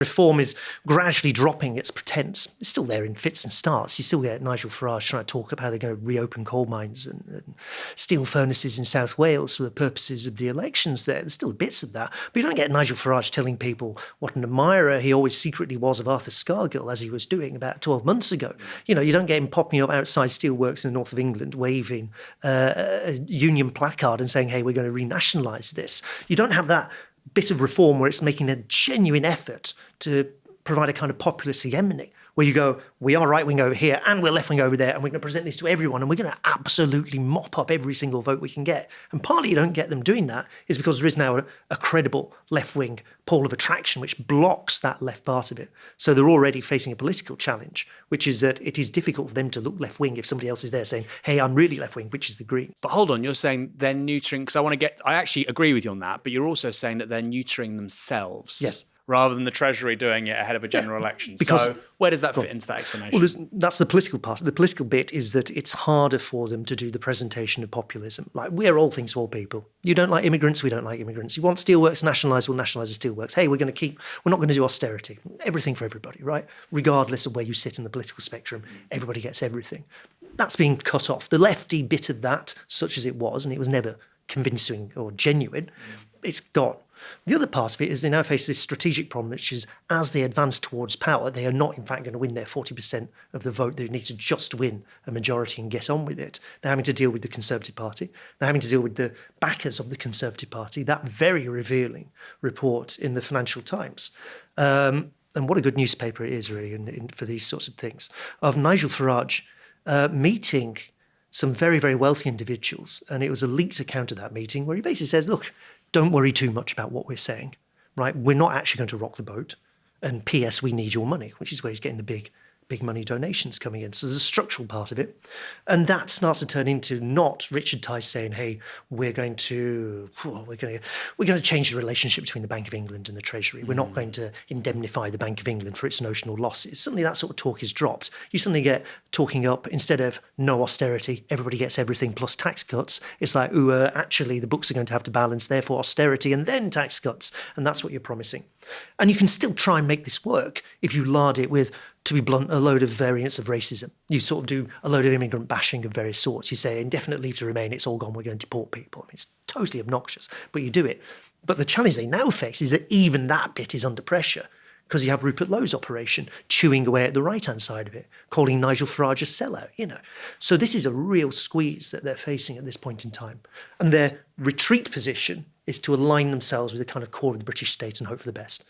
Reform is gradually dropping its pretense. It's still there in fits and starts. You still get Nigel Farage trying to talk about how they're going to reopen coal mines and steel furnaces in South Wales for the purposes of the elections there. There's still bits of that. But you don't get Nigel Farage telling people what an admirer he always secretly was of Arthur Scargill, as he was doing about 12 months ago. You know, you don't get him popping up outside steelworks in the north of England, waving a union placard and saying, hey, we're going to renationalise this. You don't have that bit of reform where it's making a genuine effort to provide a kind of populist hegemony, where you go, we are right-wing over here and we're left-wing over there, and we're going to present this to everyone and we're going to absolutely mop up every single vote we can get. And partly you don't get them doing that is because there is now a credible left-wing pole of attraction which blocks that left part of it. So they're already facing a political challenge, which is that it is difficult for them to look left-wing if somebody else is there saying, hey, I'm really left-wing, which is the Greens. But hold on, you're saying they're neutering, because I actually agree with you on that, but you're also saying that they're neutering themselves. Yes. Rather than the Treasury doing it ahead of a general election. Because, so where does that fit into that explanation? Well, that's the political part. The political bit is that it's harder for them to do the presentation of populism. Like, we're all things to all people. You don't like immigrants, we don't like immigrants. You want steelworks nationalised, we'll nationalise the steelworks. Hey, we're not going to do austerity. Everything for everybody, right? Regardless of where you sit in the political spectrum, everybody gets everything. That's being cut off. The lefty bit of that, such as it was, and it was never convincing or genuine, it's gone. The other part of it is they now face this strategic problem, which is as they advance towards power, they are not, in fact, going to win their 40% of the vote. They need to just win a majority and get on with it. They're having to deal with the Conservative Party. They're having to deal with the backers of the Conservative Party. That very revealing report in the Financial Times. And what a good newspaper it is, really, for these sorts of things, of Nigel Farage meeting some very, very wealthy individuals. And it was a leaked account of that meeting where he basically says, look, don't worry too much about what we're saying, right? We're not actually going to rock the boat. And P.S., we need your money, which is where he's getting the big money donations coming in. So there's a structural part of it. And that starts to turn into not Richard Tice saying, hey, we're going to change the relationship between the Bank of England and the Treasury. We're not going to indemnify the Bank of England for its notional losses. Suddenly that sort of talk is dropped. You suddenly get talking up, instead of no austerity, everybody gets everything plus tax cuts. It's like, actually the books are going to have to balance, therefore austerity and then tax cuts. And that's what you're promising. And you can still try and make this work if you lard it with, to be blunt, a load of variants of racism. You sort of do a load of immigrant bashing of various sorts. You say indefinite leave to remain, it's all gone, we're going to deport people. I mean, it's totally obnoxious, but you do it. But the challenge they now face is that even that bit is under pressure because you have Rupert Lowe's operation chewing away at the right-hand side of it, calling Nigel Farage a sellout, you know. So this is a real squeeze that they're facing at this point in time. And their retreat position is to align themselves with the kind of core of the British state and hope for the best.